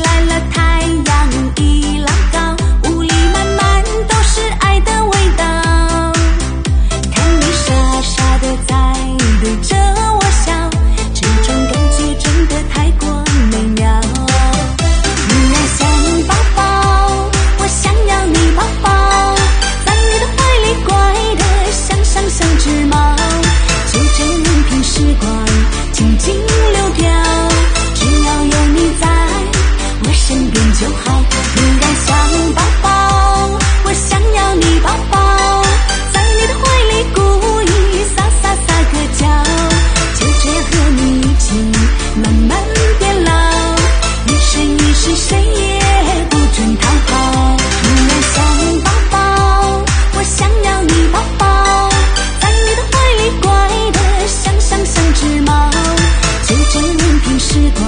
来了，太阳一浪高，雾里满满都是爱的味道。看你傻傻的在对着我笑，这种感觉真的太过美妙。你爱像宝宝，我想要你抱抱，在你的怀里乖的像只猫，就这样凭时光静静流掉。只要有你在我身边就好。你爱像宝宝，我想要你抱抱，在你的怀里故意撒个娇，就这样和你一起慢慢变老，一生一世谁也不准讨好。你爱像宝宝，我想要你抱抱，在你的怀里乖的像只猫，就这样凭时光